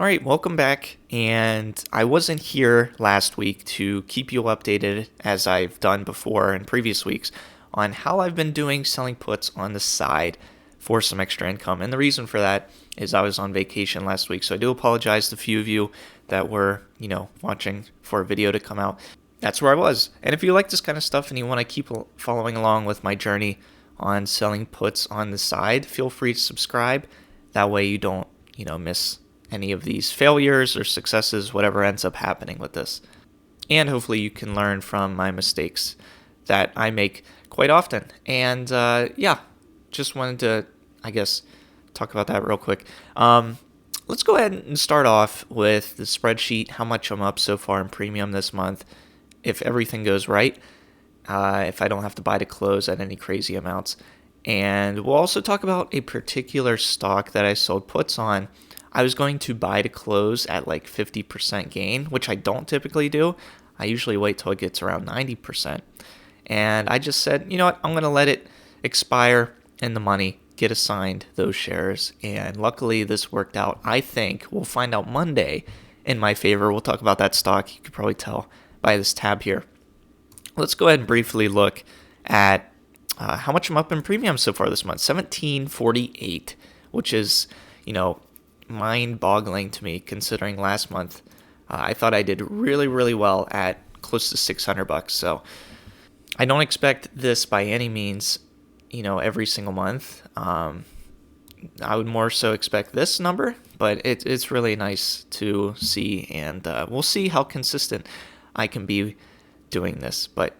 All right, welcome back. And I wasn't here last week to keep you updated, as I've done before in previous weeks, on how I've been doing selling puts on the side for some extra income. And the reason for that is I was on vacation last week. So I do apologize to a few of you that were, watching for a video to come out. That's where I was. And if you like this kind of stuff and you want to keep following along with my journey on selling puts on the side, feel free to subscribe. That way you don't, miss any of these failures or successes, whatever ends up happening with this. And hopefully you can learn from my mistakes that I make quite often. And just wanted to, talk about that real quick. Let's go ahead and start off with the spreadsheet, how much I'm up so far in premium this month, if everything goes right, if I don't have to buy to close at any crazy amounts. And we'll also talk about a particular stock that I sold puts on. I was going to buy to close at like 50% gain, which I don't typically do. I usually wait till it gets around 90%. And I just said, you know what, I'm going to let it expire in the money, get assigned those shares. And luckily this worked out. I think we'll find out Monday in my favor. We'll talk about that stock. You could probably tell by this tab here. Let's go ahead and briefly look at how much I'm up in premium so far this month. 1748, which is, mind-boggling to me considering last month I thought I did really, really well at close to $600. So I don't expect this by any means, every single month. I would more so expect this number, but it's really nice to see, and we'll see how consistent I can be doing this. But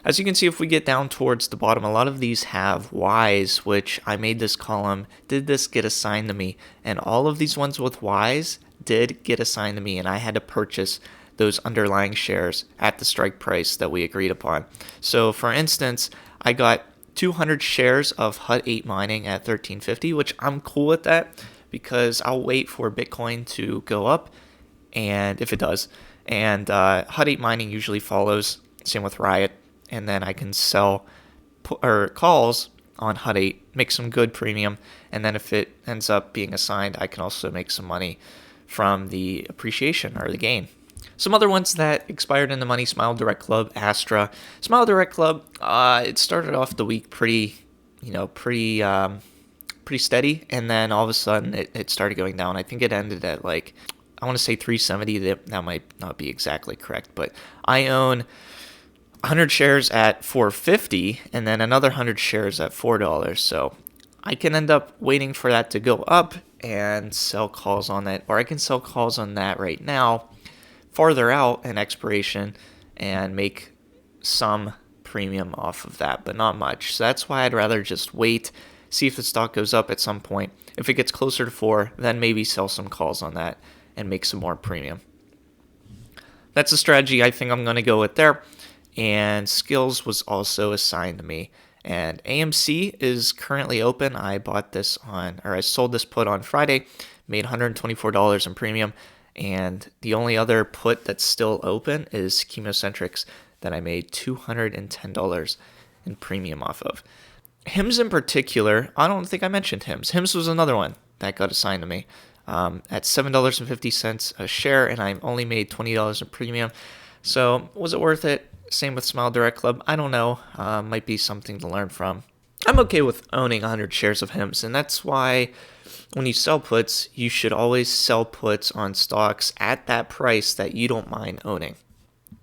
as you can see, if we get down towards the bottom, a lot of these have Ys, which I made this column, did this get assigned to me? And all of these ones with Ys did get assigned to me, and I had to purchase those underlying shares at the strike price that we agreed upon. So for instance, I got 200 shares of Hut 8 mining at $13.50, which I'm cool with that because I'll wait for Bitcoin to go up, and if it does. And Hut 8 mining usually follows, same with Riot. And then I can sell calls on Hut 8, make some good premium, and then if it ends up being assigned, I can also make some money from the appreciation or the gain. Some other ones that expired in the money: Smile Direct Club, Astra. Smile Direct Club, it started off the week pretty steady, and then all of a sudden it started going down. I think it ended at I want to say 370. That might not be exactly correct, but I own 100 shares at $4.50 and then another 100 shares at $4. So I can end up waiting for that to go up and sell calls on that, or I can sell calls on that right now, farther out in expiration, and make some premium off of that, but not much. So that's why I'd rather just wait, see if the stock goes up at some point. If it gets closer to 4, then maybe sell some calls on that and make some more premium. That's a strategy I think I'm going to go with there. And Skills was also assigned to me. And AMC is currently open. I sold this put on Friday, made $124 in premium. And the only other put that's still open is Chemocentrics that I made $210 in premium off of. HIMS in particular, I don't think I mentioned HIMS. HIMS was another one that got assigned to me at $7.50 a share, and I only made $20 in premium. So was it worth it? Same with Smile Direct Club. I don't know. Might be something to learn from. I'm okay with owning 100 shares of HIMS, and that's why when you sell puts, you should always sell puts on stocks at that price that you don't mind owning.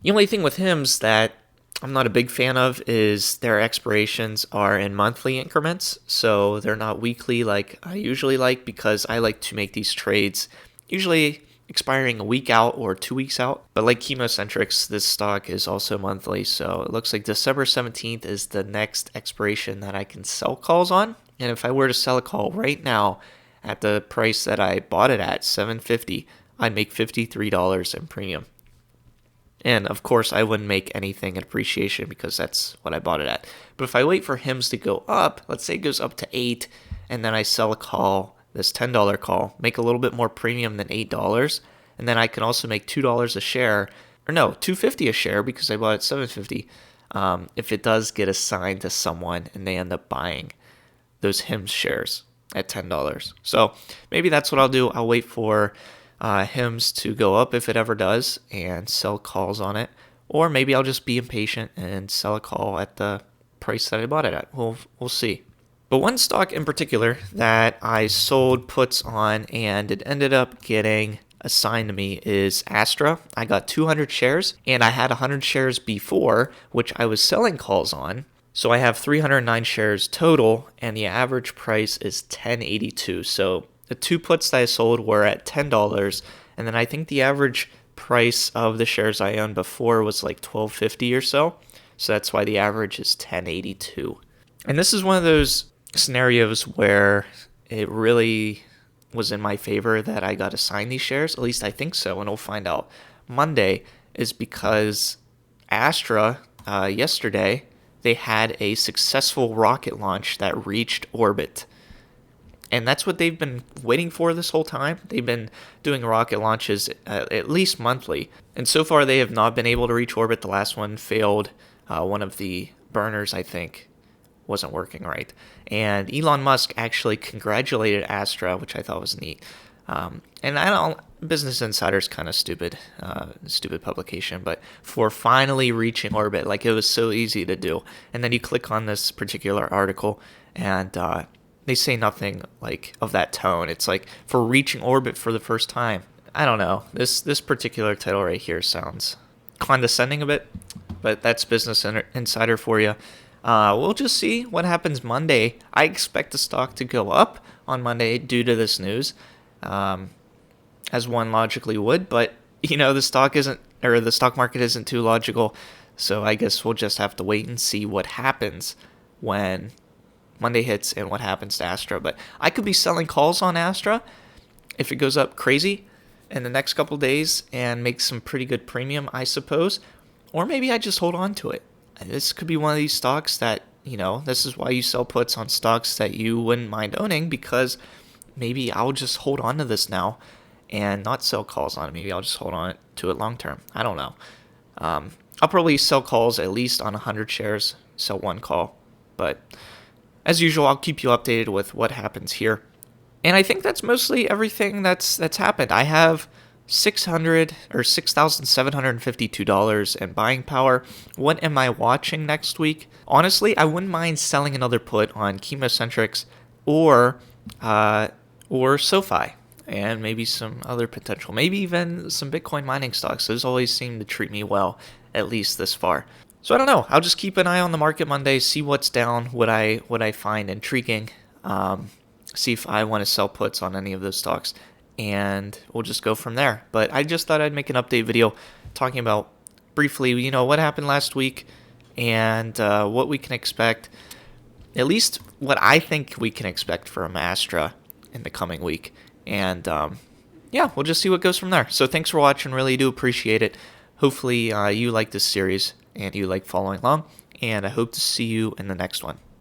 The only thing with HIMS that I'm not a big fan of is their expirations are in monthly increments, so they're not weekly like I usually like, because I like to make these trades usually expiring a week out or 2 weeks out. But like Chemocentrics, this stock is also monthly, so it looks like December 17th is the next expiration that I can sell calls on. And if I were to sell a call right now at the price that I bought it at, $7.50, I'd make $53 in premium. And of course, I wouldn't make anything in appreciation because that's what I bought it at. But if I wait for HIMS to go up, let's say it goes up to $8, and then I sell a call, this $10 call, make a little bit more premium than $8, and then I can also make $2 a share, or no, $2.50 a share because I bought it $7.50. If it does get assigned to someone and they end up buying those HIMS shares at $10. So maybe that's what I'll do. I'll wait for HIMS to go up if it ever does and sell calls on it. Or maybe I'll just be impatient and sell a call at the price that I bought it at. We'll see. But one stock in particular that I sold puts on and it ended up getting assigned to me is Astra. I got 200 shares and I had 100 shares before, which I was selling calls on. So I have 309 shares total and the average price is $10.82. So the two puts that I sold were at $10, and then I think the average price of the shares I owned before was like $12.50 or so. So that's why the average is $10.82. And this is one of those scenarios where it really was in my favor that I got assigned these shares. At least I think so, and we'll find out Monday, is because Astra yesterday, they had a successful rocket launch that reached orbit. And that's what they've been waiting for this whole time. They've been doing rocket launches at least monthly. And so far, they have not been able to reach orbit. The last one failed. One of the burners, I think, wasn't working right. And Elon Musk actually congratulated Astra, which I thought was neat. And I don't, Business Insider's kind of stupid publication, but for finally reaching orbit, like it was so easy to do. And then you click on this particular article and they say nothing like of that tone. It's like for reaching orbit for the first time. I don't know. This particular title right here sounds condescending a bit, but that's Business Insider for you. We'll just see what happens Monday. I expect the stock to go up on Monday due to this news, as one logically would. But the stock market isn't too logical. So I guess we'll just have to wait and see what happens when Monday hits and what happens to Astra. But I could be selling calls on Astra if it goes up crazy in the next couple days and make some pretty good premium, I suppose. Or maybe I just hold on to it. This could be one of these stocks that, this is why you sell puts on stocks that you wouldn't mind owning, because maybe I'll just hold on to this now and not sell calls on it. Maybe I'll just hold on to it long term. I don't know. I'll probably sell calls at least on 100 shares, sell one call. But as usual, I'll keep you updated with what happens here. And I think that's mostly everything that's happened. I have $6,752 in buying power. What am I watching next week? Honestly, I wouldn't mind selling another put on ChemoCentryx or SoFi, and maybe some other potential, maybe even some Bitcoin mining stocks. Those always seem to treat me well, at least this far. So I don't know. I'll just keep an eye on the market Monday, see what's down, what I find intriguing, see if I want to sell puts on any of those stocks, and we'll just go from there. But I just thought I'd make an update video talking about briefly, what happened last week and what we can expect, at least what I think we can expect from Astra in the coming week. And we'll just see what goes from there. So thanks for watching. Really do appreciate it. Hopefully you like this series and you like following along. And I hope to see you in the next one.